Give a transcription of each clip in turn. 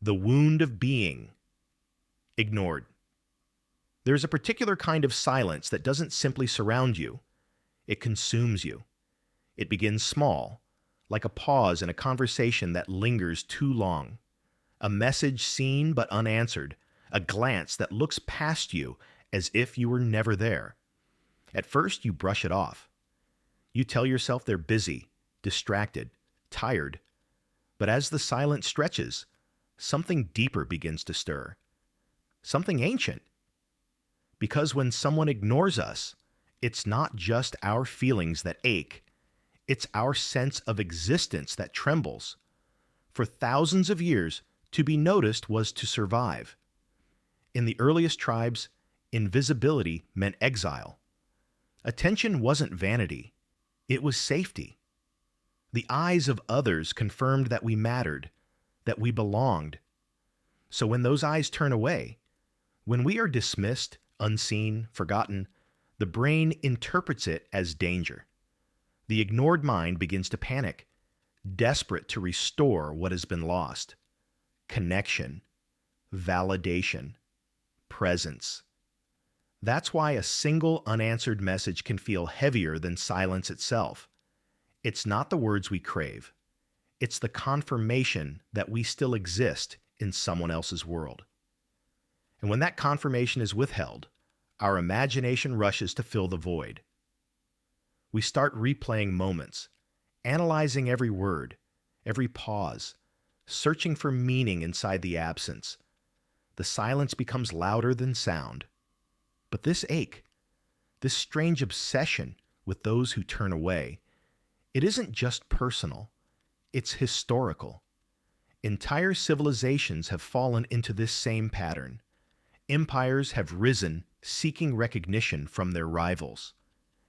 The wound of being ignored. There's a particular kind of silence that doesn't simply surround you, it consumes you. It begins small, like a pause in a conversation that lingers too long, a message seen but unanswered, a glance that looks past you as if you were never there. At first, you brush it off. You tell yourself they're busy, distracted, tired. But as the silence stretches, something deeper begins to stir. Something ancient. Because when someone ignores us, it's not just our feelings that ache, it's our sense of existence that trembles. For thousands of years, to be noticed was to survive. In the earliest tribes, invisibility meant exile. Attention wasn't vanity, it was safety. The eyes of others confirmed that we mattered, that we belonged. So when those eyes turn away, when we are dismissed, unseen, forgotten, the brain interprets it as danger. The ignored mind begins to panic, desperate to restore what has been lost. Connection, validation, presence. That's why a single unanswered message can feel heavier than silence itself. It's not the words we crave. It's the confirmation that we still exist in someone else's world. And when that confirmation is withheld, our imagination rushes to fill the void. We start replaying moments, analyzing every word, every pause, searching for meaning inside the absence. The silence becomes louder than sound. But this ache, this strange obsession with those who turn away, it isn't just personal, it's historical. Entire civilizations have fallen into this same pattern. Empires have risen, seeking recognition from their rivals.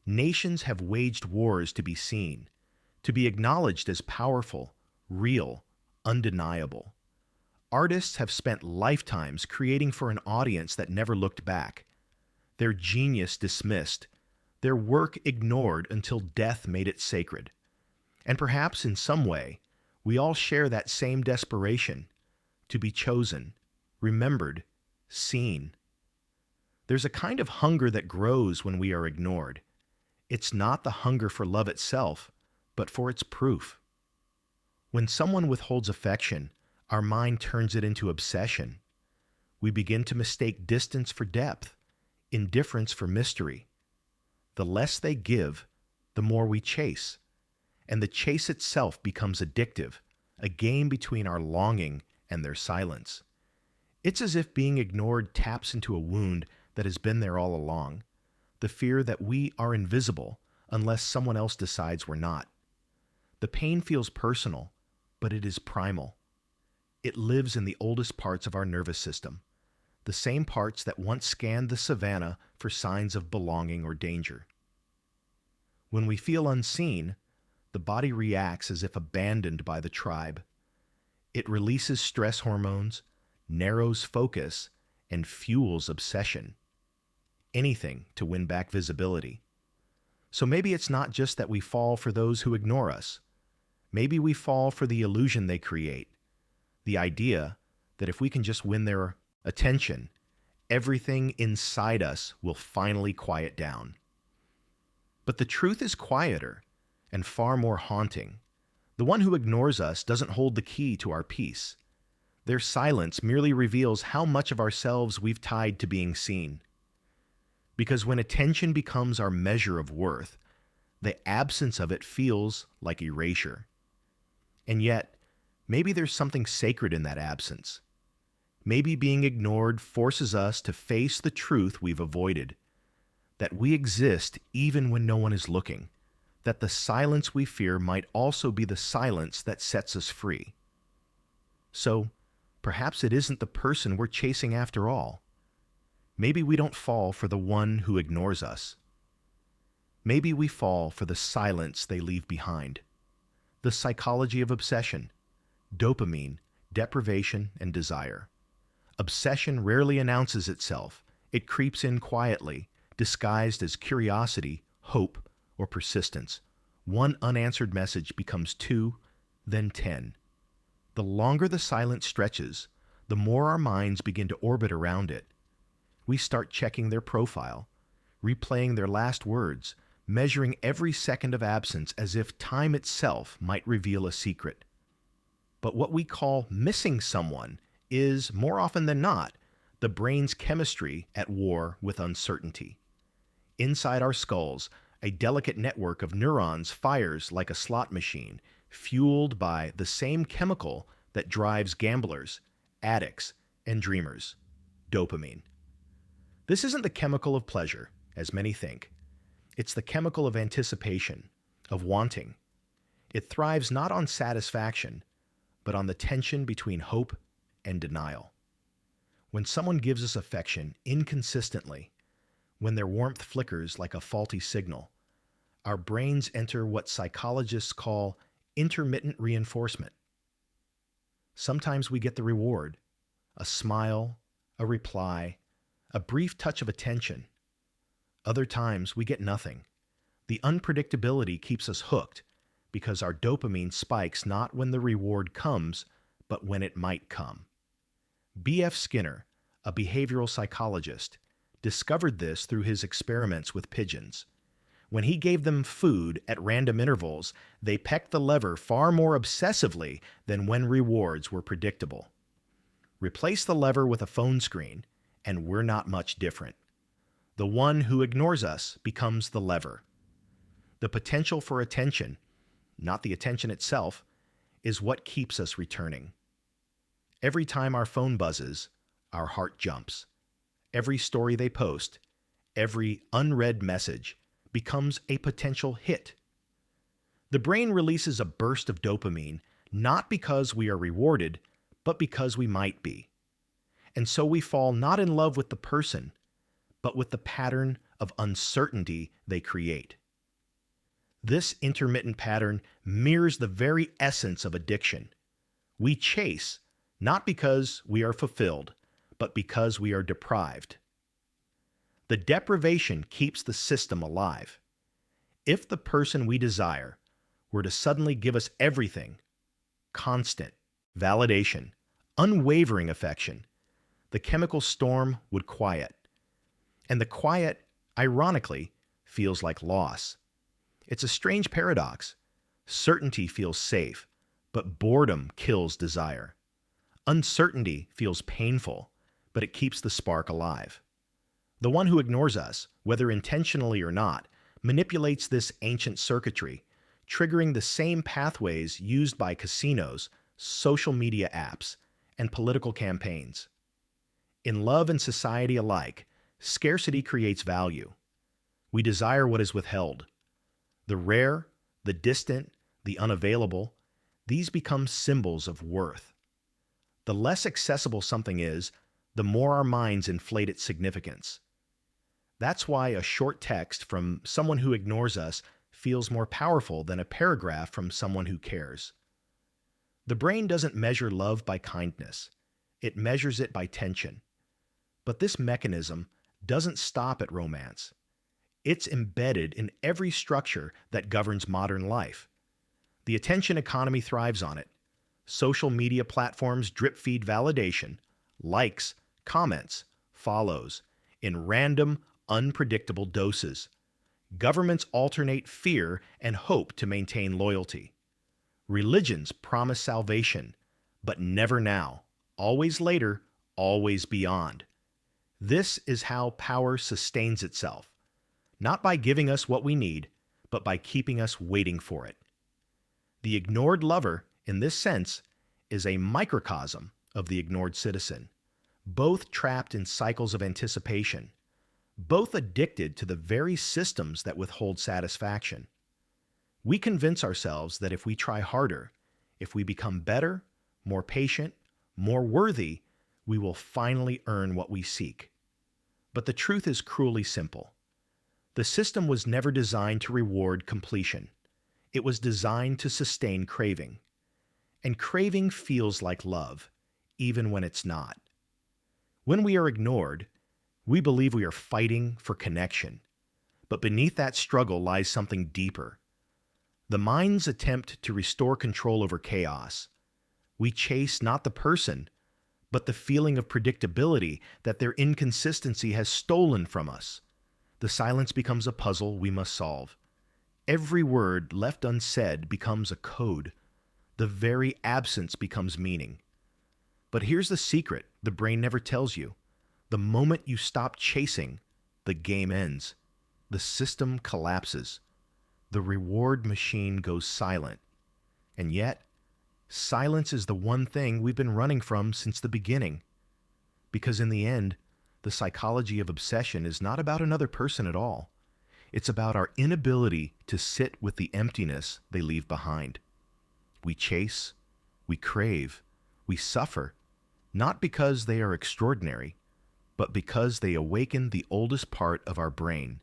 Nations have waged wars to be seen, to be acknowledged as powerful, real, undeniable. Artists have spent lifetimes creating for an audience that never looked back. Their genius dismissed, their work ignored until death made it sacred. And perhaps in some way, we all share that same desperation to be chosen, remembered, seen. There's a kind of hunger that grows when we are ignored. It's not the hunger for love itself, but for its proof. When someone withholds affection, our mind turns it into obsession. We begin to mistake distance for depth, indifference for mystery. The less they give, the more we chase. And the chase itself becomes addictive, a game between our longing and their silence. It's as if being ignored taps into a wound that has been there all along, the fear that we are invisible unless someone else decides we're not. The pain feels personal, but it is primal. It lives in the oldest parts of our nervous system, the same parts that once scanned the savannah for signs of belonging or danger. When we feel unseen, the body reacts as if abandoned by the tribe. It releases stress hormones, narrows focus, and fuels obsession. Anything to win back visibility. So maybe it's not just that we fall for those who ignore us. Maybe we fall for the illusion they create, the idea that if we can just win their attention, everything inside us will finally quiet down. But the truth is quieter and far more haunting. The one who ignores us doesn't hold the key to our peace. Their silence merely reveals how much of ourselves we've tied to being seen. Because when attention becomes our measure of worth, the absence of it feels like erasure. And yet, maybe there's something sacred in that absence. Maybe being ignored forces us to face the truth we've avoided, that we exist even when no one is looking, that the silence we fear might also be the silence that sets us free. So, perhaps it isn't the person we're chasing after all. Maybe we don't fall for the one who ignores us. Maybe we fall for the silence they leave behind. The psychology of obsession, dopamine, deprivation, and desire. Obsession rarely announces itself. It creeps in quietly, disguised as curiosity, hope, or persistence. One unanswered message becomes 2, then 10. The longer the silence stretches, the more our minds begin to orbit around it. We start checking their profile, replaying their last words, measuring every second of absence as if time itself might reveal a secret. But what we call missing someone is, more often than not, the brain's chemistry at war with uncertainty. Inside our skulls, a delicate network of neurons fires like a slot machine, fueled by the same chemical that drives gamblers, addicts, and dreamers: dopamine. This isn't the chemical of pleasure, as many think. It's the chemical of anticipation, of wanting. It thrives not on satisfaction, but on the tension between hope and denial. When someone gives us affection inconsistently, when their warmth flickers like a faulty signal, our brains enter what psychologists call intermittent reinforcement. Sometimes we get the reward, a smile, a reply, a brief touch of attention. Other times we get nothing. The unpredictability keeps us hooked because our dopamine spikes not when the reward comes, but when it might come. B.F. Skinner, a behavioral psychologist, discovered this through his experiments with pigeons. When he gave them food at random intervals, they pecked the lever far more obsessively than when rewards were predictable. Replace the lever with a phone screen, and we're not much different. The one who ignores us becomes the lever. The potential for attention, not the attention itself, is what keeps us returning. Every time our phone buzzes, our heart jumps. Every story they post, every unread message, becomes a potential hit. The brain releases a burst of dopamine, not because we are rewarded, but because we might be. And so we fall not in love with the person, but with the pattern of uncertainty they create. This intermittent pattern mirrors the very essence of addiction. We chase, not because we are fulfilled, but because we are deprived. The deprivation keeps the system alive. If the person we desire were to suddenly give us everything, constant, validation, unwavering affection, the chemical storm would quiet. And the quiet, ironically, feels like loss. It's a strange paradox. Certainty feels safe, but boredom kills desire. Uncertainty feels painful, but it keeps the spark alive. The one who ignores us, whether intentionally or not, manipulates this ancient circuitry, triggering the same pathways used by casinos, social media apps, and political campaigns. In love and society alike, scarcity creates value. We desire what is withheld. The rare, the distant, the unavailable, these become symbols of worth. The less accessible something is, the more our minds inflate its significance. That's why a short text from someone who ignores us feels more powerful than a paragraph from someone who cares. The brain doesn't measure love by kindness. It measures it by tension. But this mechanism doesn't stop at romance. It's embedded in every structure that governs modern life. The attention economy thrives on it. Social media platforms drip feed validation, likes, comments, follows, in random, unpredictable doses. Governments alternate fear and hope to maintain loyalty. Religions promise salvation, but never now, always later, always beyond. This is how power sustains itself, not by giving us what we need, but by keeping us waiting for it. The ignored lover, in this sense, is a microcosm of the ignored citizen, both trapped in cycles of anticipation, both addicted to the very systems that withhold satisfaction. We convince ourselves that if we try harder, if we become better, more patient, more worthy, we will finally earn what we seek. But the truth is cruelly simple. The system was never designed to reward completion. It was designed to sustain craving. And craving feels like love, even when it's not. When we are ignored, we believe we are fighting for connection. But beneath that struggle lies something deeper. The mind's attempt to restore control over chaos. We chase not the person, but the feeling of predictability that their inconsistency has stolen from us. The silence becomes a puzzle we must solve. Every word left unsaid becomes a code. The very absence becomes meaning. But here's the secret the brain never tells you. The moment you stop chasing, the game ends. The system collapses. The reward machine goes silent. And yet, silence is the one thing we've been running from since the beginning. Because in the end, the psychology of obsession is not about another person at all. It's about our inability to sit with the emptiness they leave behind. We chase, we crave, we suffer, not because they are extraordinary, but because they awaken the oldest part of our brain,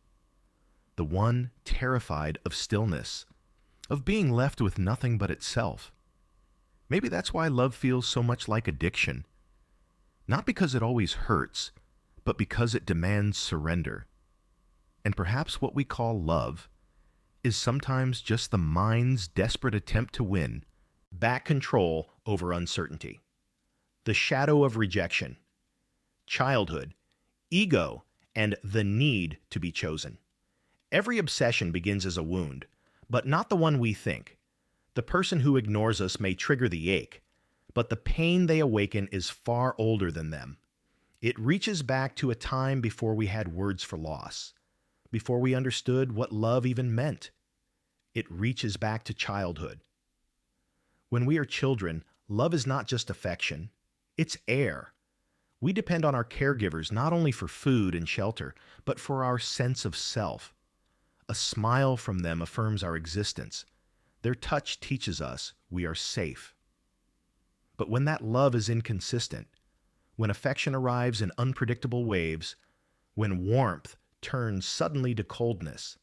the one terrified of stillness, of being left with nothing but itself. Maybe that's why love feels so much like addiction. Not because it always hurts, but because it demands surrender. And perhaps what we call love is sometimes just the mind's desperate attempt to win back control over uncertainty. The shadow of rejection, childhood, ego, and the need to be chosen. Every obsession begins as a wound, but not the one we think. The person who ignores us may trigger the ache, but the pain they awaken is far older than them. It reaches back to a time before we had words for loss, before we understood what love even meant. It reaches back to childhood. When we are children, love is not just affection, it's air. We depend on our caregivers not only for food and shelter, but for our sense of self. A smile from them affirms our existence. Their touch teaches us we are safe. But when that love is inconsistent, when affection arrives in unpredictable waves, when warmth turns suddenly to coldness,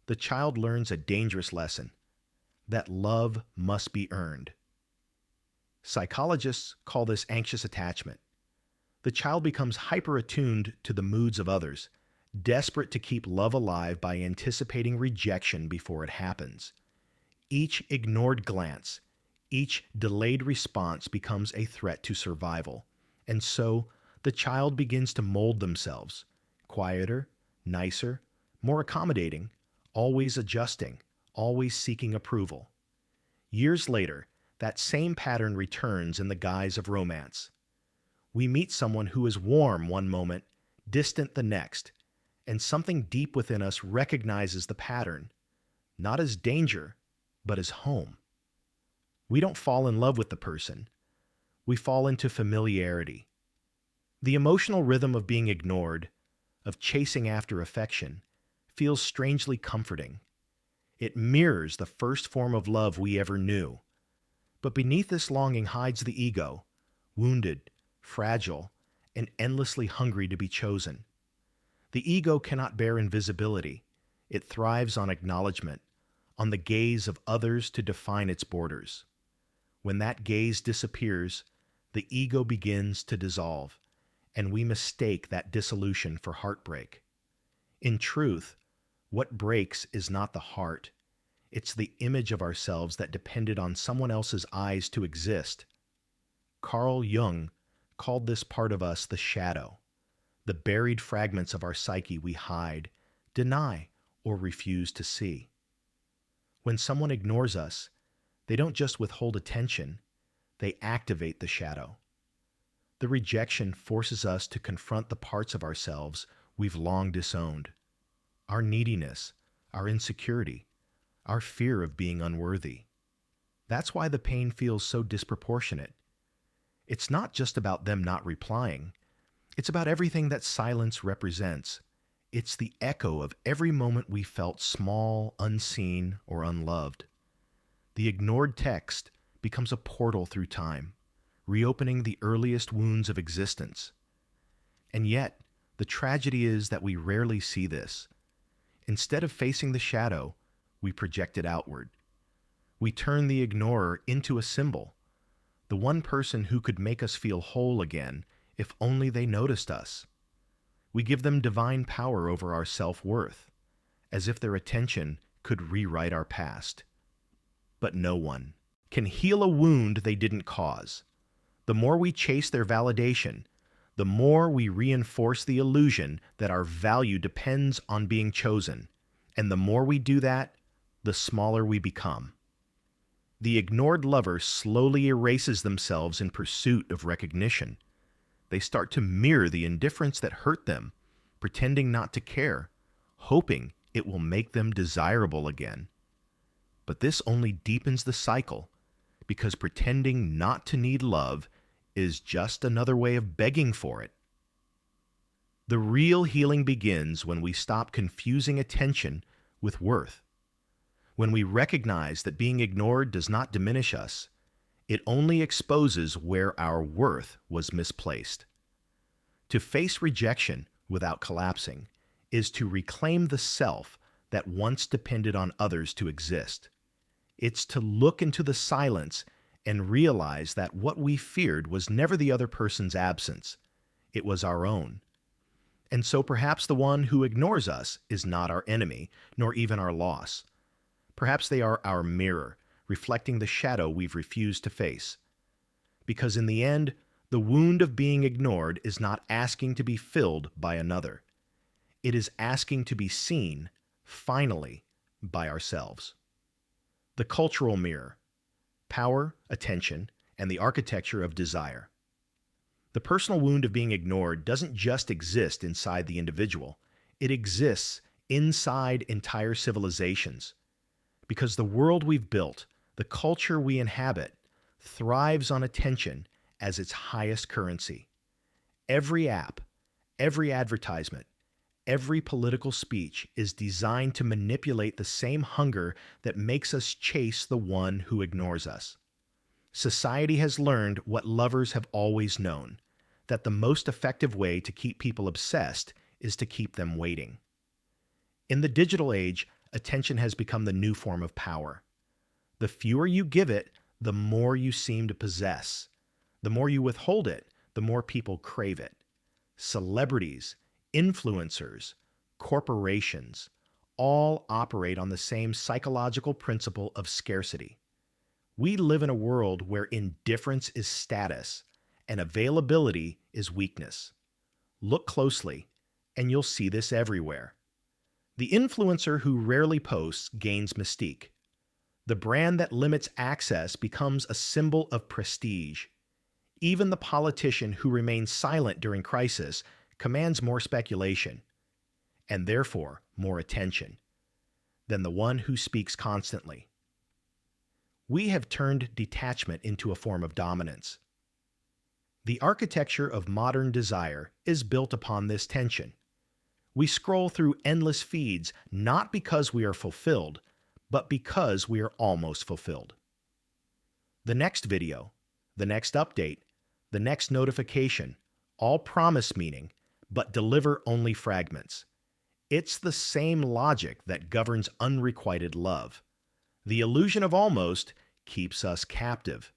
the child learns a dangerous lesson, that love must be earned. Psychologists call this anxious attachment. The child becomes hyper-attuned to the moods of others, desperate to keep love alive by anticipating rejection before it happens. Each ignored glance, each delayed response becomes a threat to survival, and so the child begins to mold themselves, quieter, nicer, more accommodating, always adjusting, always seeking approval. Years later, that same pattern returns in the guise of romance. We meet someone who is warm one moment, distant the next, and something deep within us recognizes the pattern, not as danger, but as home. We don't fall in love with the person. We fall into familiarity. The emotional rhythm of being ignored, of chasing after affection, feels strangely comforting. It mirrors the first form of love we ever knew. But beneath this longing hides the ego, wounded, fragile, and endlessly hungry to be chosen. The ego cannot bear invisibility. It thrives on acknowledgement, on the gaze of others to define its borders. When that gaze disappears, the ego begins to dissolve, and we mistake that dissolution for heartbreak. In truth, what breaks is not the heart. It's the image of ourselves that depended on someone else's eyes to exist. Carl Jung called this part of us the shadow, the buried fragments of our psyche we hide, deny, or refuse to see. When someone ignores us, they don't just withhold attention, they activate the shadow. The rejection forces us to confront the parts of ourselves we've long disowned. Our neediness, our insecurity, our fear of being unworthy. That's why the pain feels so disproportionate. It's not just about them not replying. It's about everything that silence represents. It's the echo of every moment we felt small, unseen, or unloved. The ignored text becomes a portal through time, reopening the earliest wounds of existence. And yet, the tragedy is that we rarely see this. Instead of facing the shadow, we project it outward. We turn the ignorer into a symbol, the one person who could make us feel whole again if only they noticed us. We give them divine power over our self-worth, as if their attention could rewrite our past. But no one can heal a wound they didn't cause. The more we chase their validation, the more we reinforce the illusion that our value depends on being chosen. And the more we do that, the smaller we become. The ignored lover slowly erases themselves in pursuit of recognition. They start to mirror the indifference that hurt them, pretending not to care, hoping it will make them desirable again. But this only deepens the cycle, because pretending not to need love is just another way of begging for it. The real healing begins when we stop confusing attention with worth. When we recognize that being ignored does not diminish us, it only exposes where our worth was misplaced. To face rejection without collapsing is to reclaim the self that once depended on others to exist. It's to look into the silence and realize that what we feared was never the other person's absence, it was our own. And so perhaps the one who ignores us is not our enemy, nor even our loss. Perhaps they are our mirror, reflecting the shadow we've refused to face. Because in the end, the wound of being ignored is not asking to be filled by another. It is asking to be seen, finally, by ourselves. The cultural mirror: power, attention, and the architecture of desire. The personal wound of being ignored doesn't just exist inside the individual. It exists inside entire civilizations. Because the world we've built, the culture we inhabit, thrives on attention as its highest currency. Every app, every advertisement, every political speech is designed to manipulate the same hunger that makes us chase the one who ignores us. Society has learned what lovers have always known, that the most effective way to keep people obsessed is to keep them waiting. In the digital age, attention has become the new form of power. The fewer you give it, the more you seem to possess. The more you withhold it, the more people crave it. Celebrities, influencers, corporations, all operate on the same psychological principle of scarcity. We live in a world where indifference is status and availability is weakness. Look closely, and you'll see this everywhere. The influencer who rarely posts gains mystique. The brand that limits access becomes a symbol of prestige. Even the politician who remains silent during crisis commands more speculation, and therefore more attention, than the one who speaks constantly. We have turned detachment into a form of dominance. The architecture of modern desire is built upon this tension. We scroll through endless feeds not because we are fulfilled, but because we are almost fulfilled. The next video, the next update, the next notification, all promise meaning, but deliver only fragments. It's the same logic that governs unrequited love. The illusion of almost keeps us captive.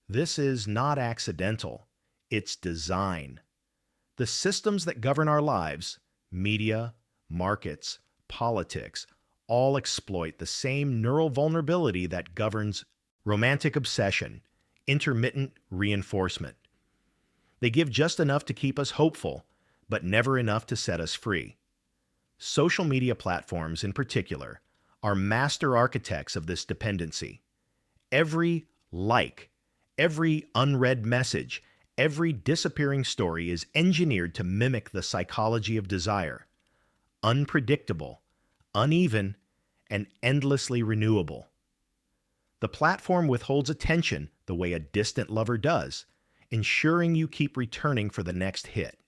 This is not accidental, it's design. The systems that govern our lives, media, markets, politics, all exploit the same neural vulnerability that governs romantic obsession, intermittent reinforcement. They give just enough to keep us hopeful, but never enough to set us free. Social media platforms, in particular, are master architects of this dependency. Every like, every unread message, every disappearing story is engineered to mimic the psychology of desire: unpredictable, uneven, and endlessly renewable. The platform withholds attention the way a distant lover does, ensuring you keep returning for the next hit.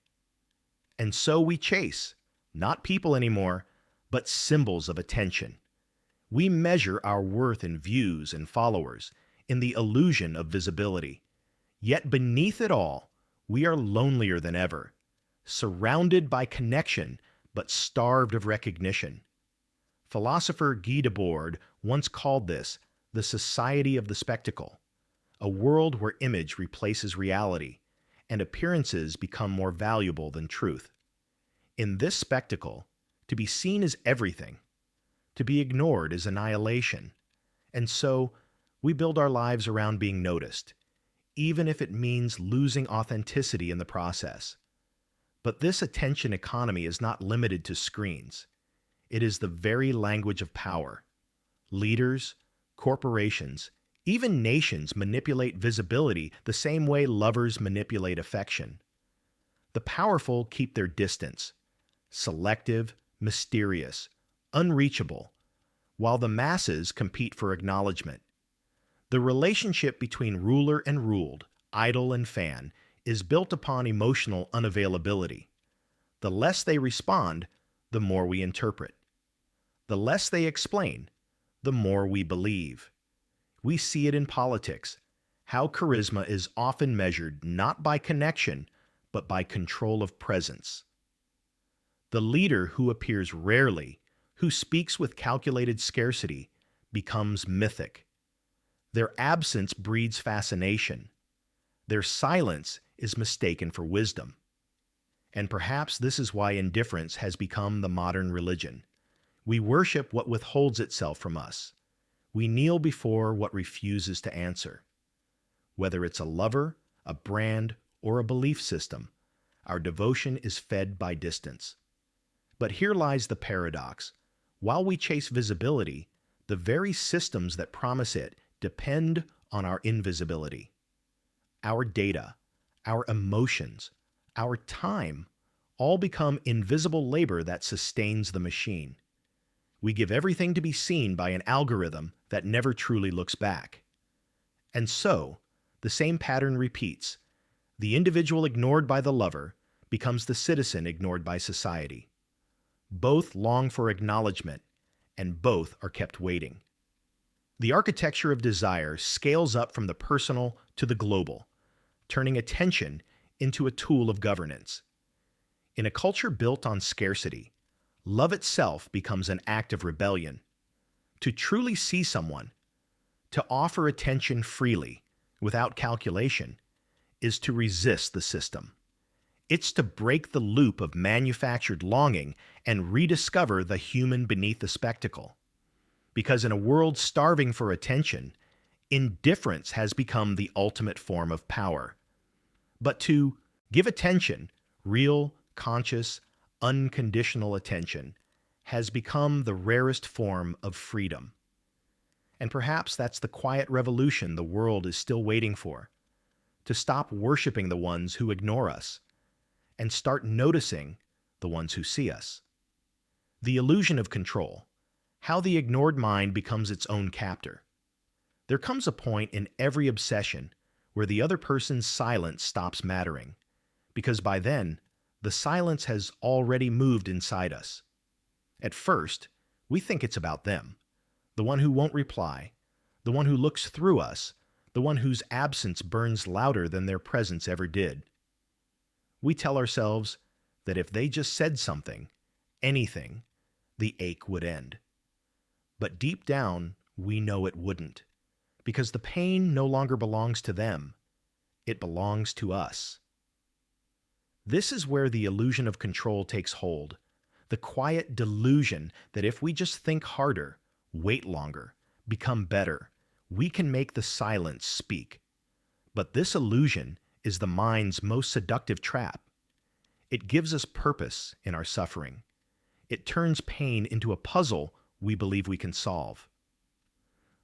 And so we chase, not people anymore, but symbols of attention. We measure our worth in views and followers, in the illusion of visibility. Yet beneath it all, we are lonelier than ever, surrounded by connection, but starved of recognition. Philosopher Guy Debord once called this the society of the spectacle, a world where image replaces reality, and appearances become more valuable than truth. In this spectacle, to be seen is everything. To be ignored is annihilation. And so, we build our lives around being noticed, even if it means losing authenticity in the process. But this attention economy is not limited to screens. It is the very language of power. Leaders, corporations, even nations manipulate visibility the same way lovers manipulate affection. The powerful keep their distance, selective, mysterious, unreachable, while the masses compete for acknowledgement. The relationship between ruler and ruled, idol and fan, is built upon emotional unavailability. The less they respond, the more we interpret. The less they explain, the more we believe. We see it in politics, how charisma is often measured not by connection, but by control of presence. The leader who appears rarely, who speaks with calculated scarcity, becomes mythic. Their absence breeds fascination. Their silence is mistaken for wisdom. And perhaps this is why indifference has become the modern religion. We worship what withholds itself from us. We kneel before what refuses to answer. Whether it's a lover, a brand, or a belief system, our devotion is fed by distance. But here lies the paradox. While we chase visibility, the very systems that promise it depend on our invisibility. Our data, our emotions, our time all become invisible labor that sustains the machine. We give everything to be seen by an algorithm that never truly looks back. And so, the same pattern repeats. The individual ignored by the lover becomes the citizen ignored by society. Both long for acknowledgement, and both are kept waiting. The architecture of desire scales up from the personal to the global, turning attention into a tool of governance. In a culture built on scarcity, love itself becomes an act of rebellion. To truly see someone, to offer attention freely, without calculation, is to resist the system. It's to break the loop of manufactured longing and rediscover the human beneath the spectacle. Because in a world starving for attention, indifference has become the ultimate form of power. But to give attention, real, conscious, unconditional attention, has become the rarest form of freedom. And perhaps that's the quiet revolution the world is still waiting for. To stop worshiping the ones who ignore us, and start noticing the ones who see us. The illusion of control, how the ignored mind becomes its own captor. There comes a point in every obsession where the other person's silence stops mattering, because by then, the silence has already moved inside us. At first, we think it's about them, the one who won't reply, the one who looks through us, the one whose absence burns louder than their presence ever did. We tell ourselves that if they just said something, anything, the ache would end. But deep down, we know it wouldn't, because the pain no longer belongs to them. It belongs to us. This is where the illusion of control takes hold, the quiet delusion that if we just think harder, wait longer, become better, we can make the silence speak. But this illusion is the mind's most seductive trap. It gives us purpose in our suffering. It turns pain into a puzzle we believe we can solve.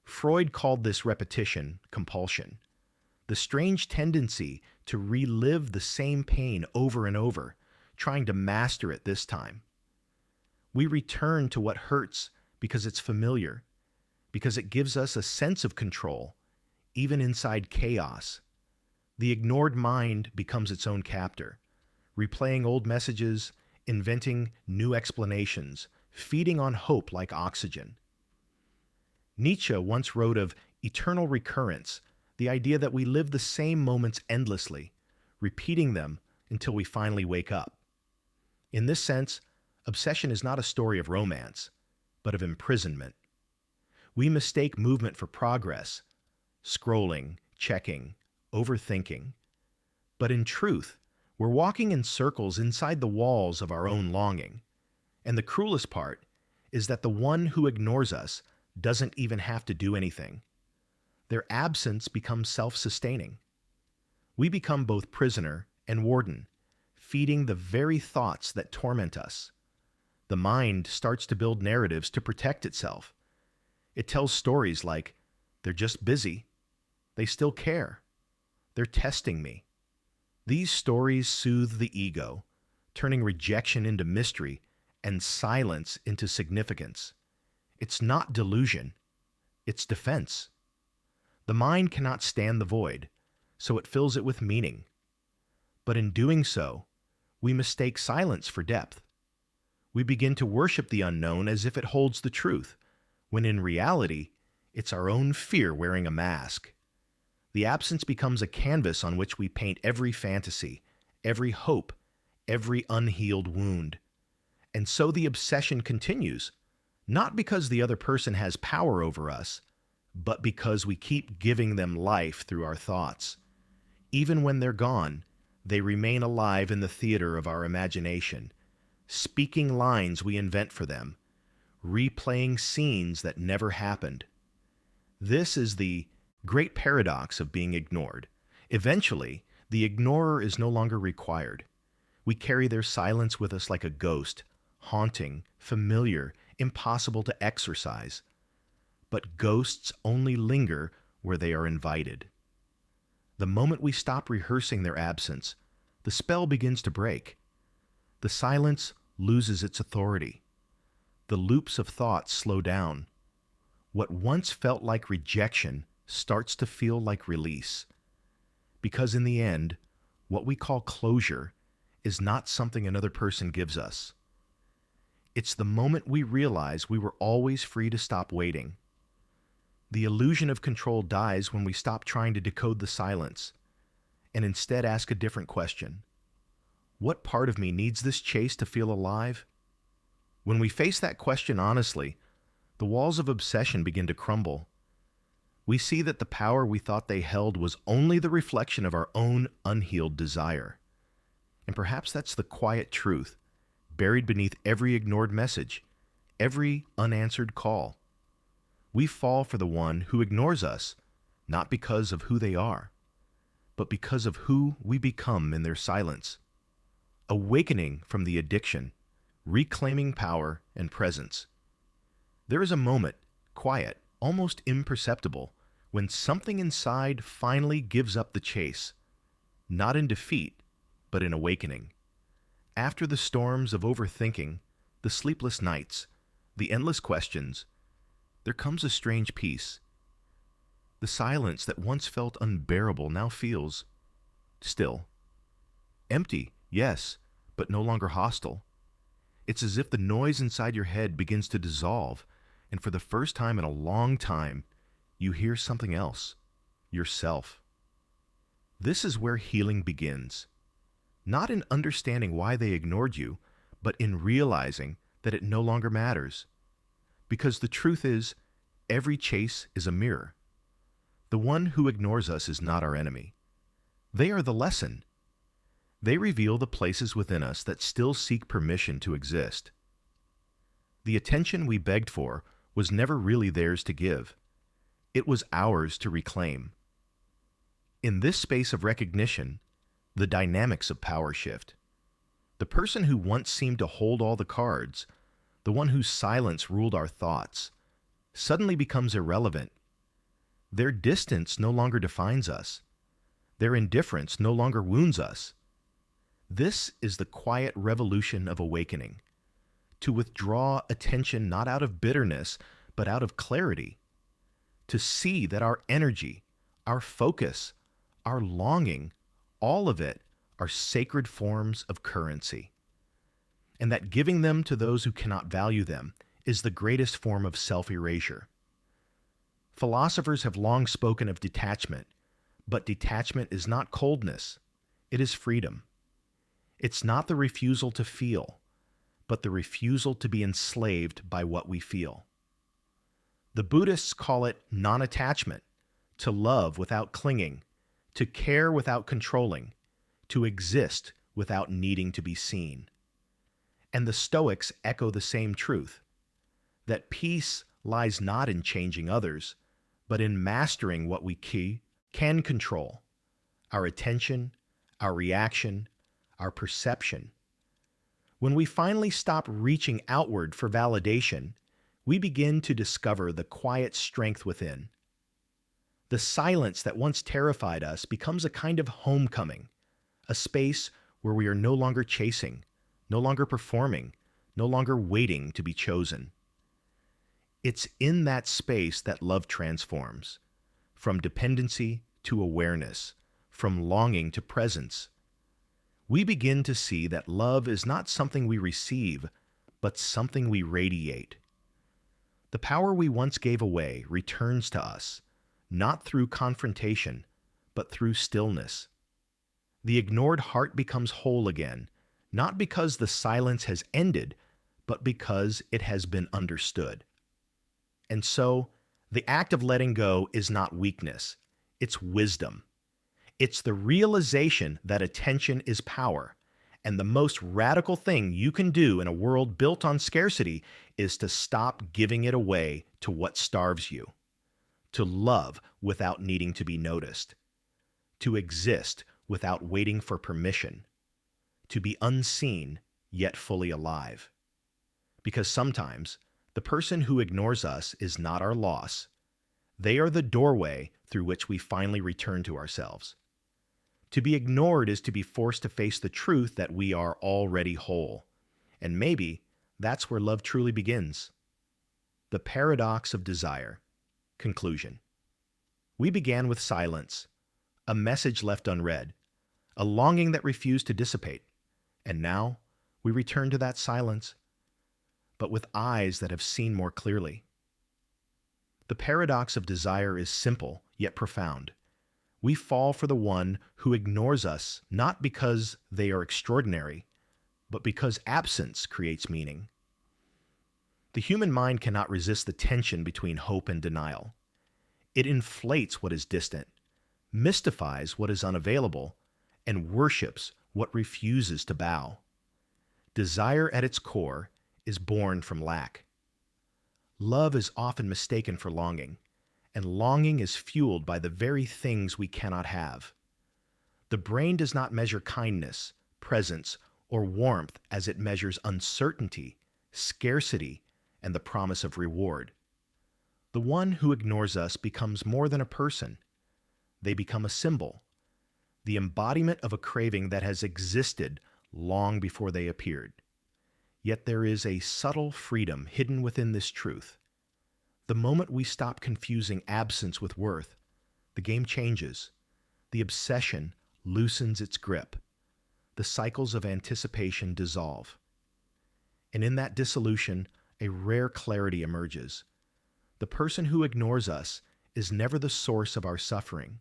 Freud called this repetition compulsion, the strange tendency to relive the same pain over and over, trying to master it this time. We return to what hurts because it's familiar, because it gives us a sense of control, even inside chaos. The ignored mind becomes its own captor, replaying old messages, inventing new explanations, feeding on hope like oxygen. Nietzsche once wrote of eternal recurrence, the idea that we live the same moments endlessly, repeating them until we finally wake up. In this sense, obsession is not a story of romance, but of imprisonment. We mistake movement for progress, scrolling, checking, overthinking. But in truth, we're walking in circles inside the walls of our own longing. And the cruelest part is that the one who ignores us doesn't even have to do anything. Their absence becomes self-sustaining. We become both prisoner and warden, feeding the very thoughts that torment us. The mind starts to build narratives to protect itself. It tells stories like, they're just busy, they still care, they're testing me. These stories soothe the ego, turning rejection into mystery and silence into significance. It's not delusion, it's defense. The mind cannot stand the void, so it fills it with meaning. But in doing so, we mistake silence for depth. We begin to worship the unknown as if it holds the truth, when in reality, it's our own fear wearing a mask. The absence becomes a canvas on which we paint every fantasy, every hope, every unhealed wound. And so the obsession continues, not because the other person has power over us, but because we keep giving them life through our thoughts. Even when they're gone, they remain alive in the theater of our imagination, speaking lines we invent for them, replaying scenes that never happened. This is the great paradox of being ignored. Eventually, the ignorer is no longer required. We carry their silence with us like a ghost, haunting, familiar, impossible to exorcise. But ghosts only linger where they are invited. The moment we stop rehearsing their absence, the spell begins to break. The silence loses its authority. The loops of thought slow down. What once felt like rejection starts to feel like release. Because in the end, what we call closure is not something another person gives us. It's the moment we realize we were always free to stop waiting. The illusion of control dies when we stop trying to decode the silence and instead ask a different question. What part of me needs this chase to feel alive? When we face that question honestly, the walls of obsession begin to crumble. We see that the power we thought they held was only the reflection of our own unhealed desire. And perhaps that's the quiet truth, buried beneath every ignored message, every unanswered call. We fall for the one who ignores us, not because of who they are, but because of who we become in their silence. Awakening from the addiction, reclaiming power and presence. There is a moment, quiet, almost imperceptible, when something inside finally gives up the chase, not in defeat, but in awakening. After the storms of overthinking, the sleepless nights, the endless questions, there comes a strange peace. The silence that once felt unbearable now feels still. Empty, yes, but no longer hostile. It's as if the noise inside your head begins to dissolve, and for the first time in a long time, you hear something else, yourself. This is where healing begins. Not in understanding why they ignored you, but in realizing that it no longer matters. Because the truth is, every chase is a mirror. The one who ignores us is not our enemy. They are the lesson. They reveal the places within us that still seek permission to exist. The attention we begged for was never really theirs to give. It was ours to reclaim. In this space of recognition, the dynamics of power shift. The person who once seemed to hold all the cards, the one whose silence ruled our thoughts, suddenly becomes irrelevant. Their distance no longer defines us. Their indifference no longer wounds us. This is the quiet revolution of awakening, to withdraw attention not out of bitterness, but out of clarity, to see that our energy, our focus, our longing, all of it are sacred forms of currency, and that giving them to those who cannot value them is the greatest form of self-erasure. Philosophers have long spoken of detachment, but detachment is not coldness, it is freedom. It's not the refusal to feel, but the refusal to be enslaved by what we feel. The Buddhists call it non-attachment, to love without clinging, to care without controlling, to exist without needing to be seen. And the Stoics echo the same truth, that peace lies not in changing others, but in mastering what we can control, our attention, our reaction, our perception. When we finally stop reaching outward for validation, we begin to discover the quiet strength within. The silence that once terrified us becomes a kind of homecoming, a space where we are no longer chasing, no longer performing, no longer waiting to be chosen. It's in that space that love transforms, from dependency to awareness, from longing to presence. We begin to see that love is not something we receive, but something we radiate. The power we once gave away returns to us, not through confrontation, but through stillness. The ignored heart becomes whole again, not because the silence has ended, but because it has been understood. And so, the act of letting go is not weakness, it's wisdom. It's the realization that attention is power, and the most radical thing you can do in a world built on scarcity is to stop giving it away to what starves you, to love without needing to be noticed, to exist without waiting for permission, to be unseen yet fully alive. Because sometimes, the person who ignores us is not our loss. They are the doorway through which we finally return to ourselves. To be ignored is to be forced to face the truth that we are already whole. And maybe that's where love truly begins. The paradox of desire. Conclusion. We began with silence, a message left unread, a longing that refused to dissipate. And now we return to that silence, but with eyes that have seen more clearly. The paradox of desire is simple, yet profound. We fall for the one who ignores us not because they are extraordinary, but because absence creates meaning. The human mind cannot resist the tension between hope and denial. It inflates what is distant, mystifies what is unavailable, and worships what refuses to bow. Desire at its core is born from lack. Love is often mistaken for longing, and longing is fueled by the very things we cannot have. The brain does not measure kindness, presence, or warmth as it measures uncertainty, scarcity, and the promise of reward. The one who ignores us becomes more than a person. They become a symbol, the embodiment of a craving that has existed long before they appeared. Yet there is a subtle freedom hidden within this truth. The moment we stop confusing absence with worth, the game changes. The obsession loosens its grip. The cycles of anticipation dissolve. And in that dissolution, a rare clarity emerges. The person who ignores us is never the source of our suffering.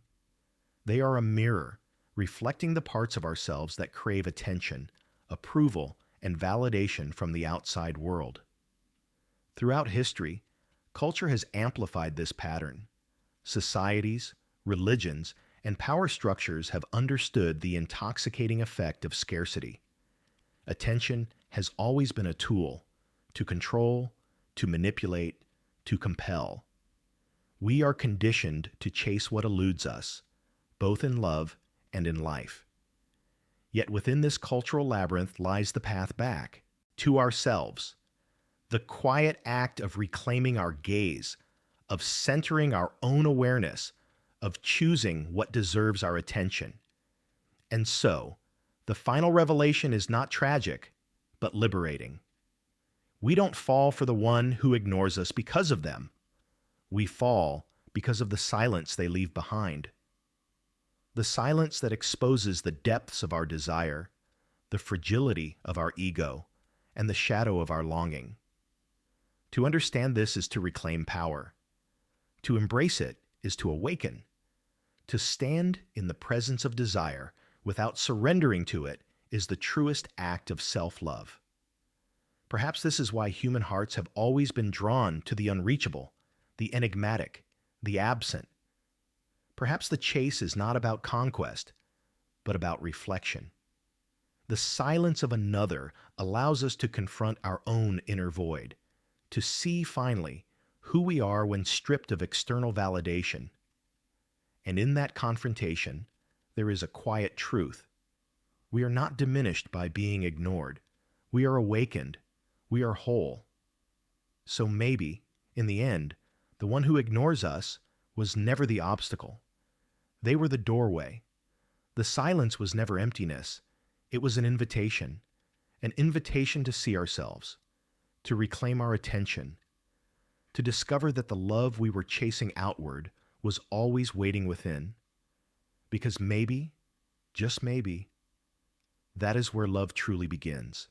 They are a mirror, reflecting the parts of ourselves that crave attention, approval, and validation from the outside world. Throughout history, culture has amplified this pattern. Societies, religions, and power structures have understood the intoxicating effect of scarcity. Attention has always been a tool to control, to manipulate, to compel. We are conditioned to chase what eludes us, both in love and in life. Yet within this cultural labyrinth lies the path back to ourselves. The quiet act of reclaiming our gaze, of centering our own awareness, of choosing what deserves our attention. And so, the final revelation is not tragic, but liberating. We don't fall for the one who ignores us because of them. We fall because of the silence they leave behind. The silence that exposes the depths of our desire, the fragility of our ego, and the shadow of our longing. To understand this is to reclaim power. To embrace it is to awaken. To stand in the presence of desire without surrendering to it is the truest act of self-love. Perhaps this is why human hearts have always been drawn to the unreachable, the enigmatic, the absent. Perhaps the chase is not about conquest, but about reflection. The silence of another allows us to confront our own inner void, to see finally who we are when stripped of external validation. And in that confrontation, there is a quiet truth. We are not diminished by being ignored. We are awakened. We are whole. So maybe, in the end, the one who ignores us was never the obstacle. They were the doorway. The silence was never emptiness. It was an invitation to see ourselves, to reclaim our attention, to discover that the love we were chasing outward was always waiting within. Because maybe, just maybe, that is where love truly begins.